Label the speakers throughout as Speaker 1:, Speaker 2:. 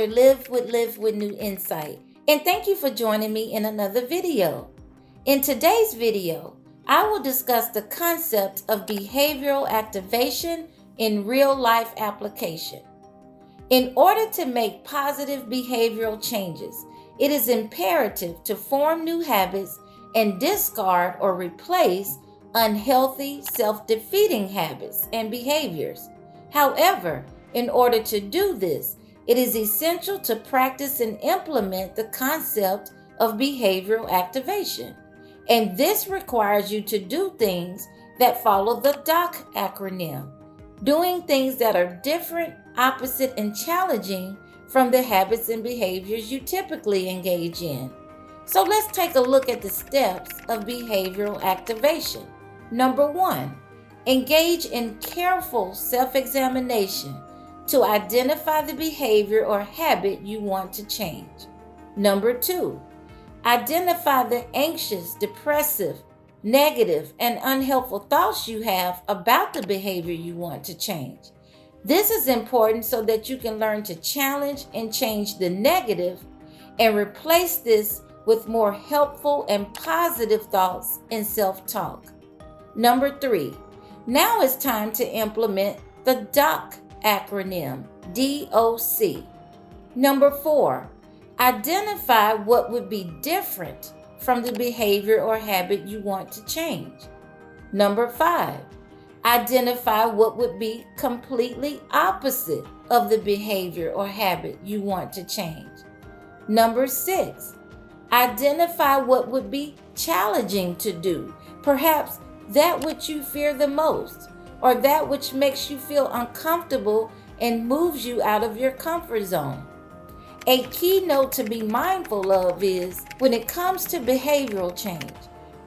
Speaker 1: Dr. Live with New Insight, and thank you for joining me in another video. In today's video, I will discuss the concept of behavioral activation in real-life application. In order to make positive behavioral changes, it is imperative to form new habits and discard or replace unhealthy, self-defeating habits and behaviors. However, in order to do this, it is essential to practice and implement the concept of behavioral activation. And this requires you to do things that follow the DOC acronym, doing things that are different, opposite, and challenging from the habits and behaviors you typically engage in. So let's take a look at the steps of behavioral activation. Number 1, engage in careful self-examination to identify the behavior or habit you want to change. Number 2, identify the anxious, depressive, negative, and unhelpful thoughts you have about the behavior you want to change. This is important so that you can learn to challenge and change the negative and replace this with more helpful and positive thoughts and self-talk. Number 3, now it's time to implement the DOC acronym, DOC. Number 4, identify what would be different from the behavior or habit you want to change. Number 5, identify what would be completely opposite of the behavior or habit you want to change. Number 6, identify what would be challenging to do, perhaps that which you fear the most, or that which makes you feel uncomfortable and moves you out of your comfort zone. A key note to be mindful of is, when it comes to behavioral change,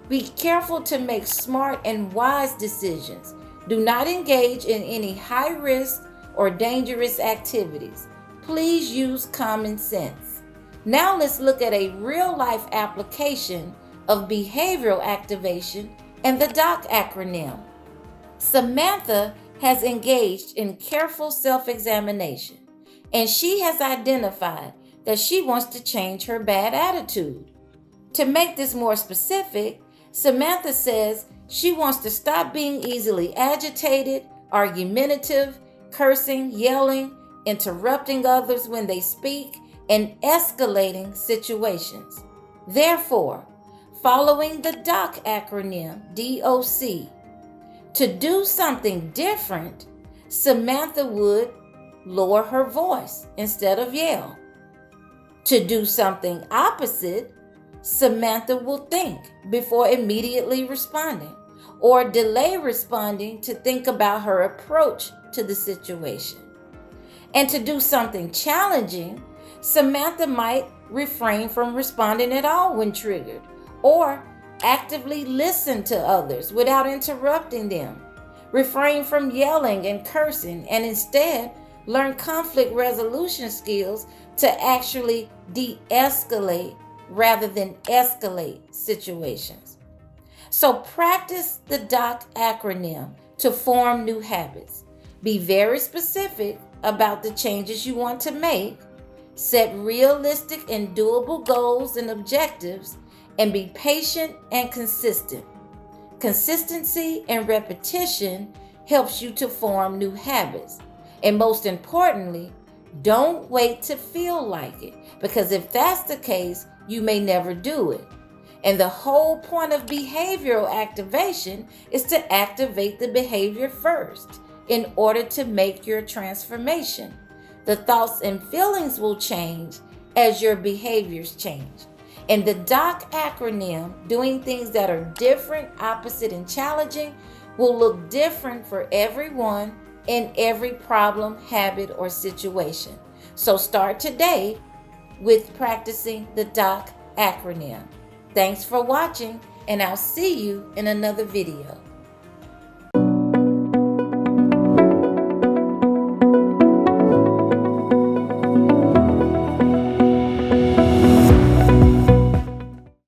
Speaker 1: be careful to make smart and wise decisions. Do not engage in any high risk or dangerous activities. Please use common sense. Now let's look at a real-life application of behavioral activation and the DOC acronym. Samantha has engaged in careful self-examination, and she has identified that she wants to change her bad attitude. To make this more specific, Samantha says she wants to stop being easily agitated, argumentative, cursing, yelling, interrupting others when they speak, and escalating situations. Therefore, following the DOC acronym, DOC, to do something different, Samantha would lower her voice instead of yell. To do something opposite, Samantha will think before immediately responding, or delay responding to think about her approach to the situation. And to do something challenging, Samantha might refrain from responding at all when triggered, or actively listen to others without interrupting them, refrain from yelling and cursing, and instead learn conflict resolution skills to actually de-escalate rather than escalate situations. So practice the DOC acronym to form new habits. Be very specific about the changes you want to make. Set realistic and doable goals and objectives, and be patient and consistent. Consistency and repetition helps you to form new habits. And most importantly, don't wait to feel like it, because if that's the case, you may never do it. And the whole point of behavioral activation is to activate the behavior first in order to make your transformation. The thoughts and feelings will change as your behaviors change. And the DOC acronym, doing things that are different, opposite, and challenging, will look different for everyone in every problem, habit, or situation. So start today with practicing the DOC acronym. Thanks for watching, and I'll see you in another video.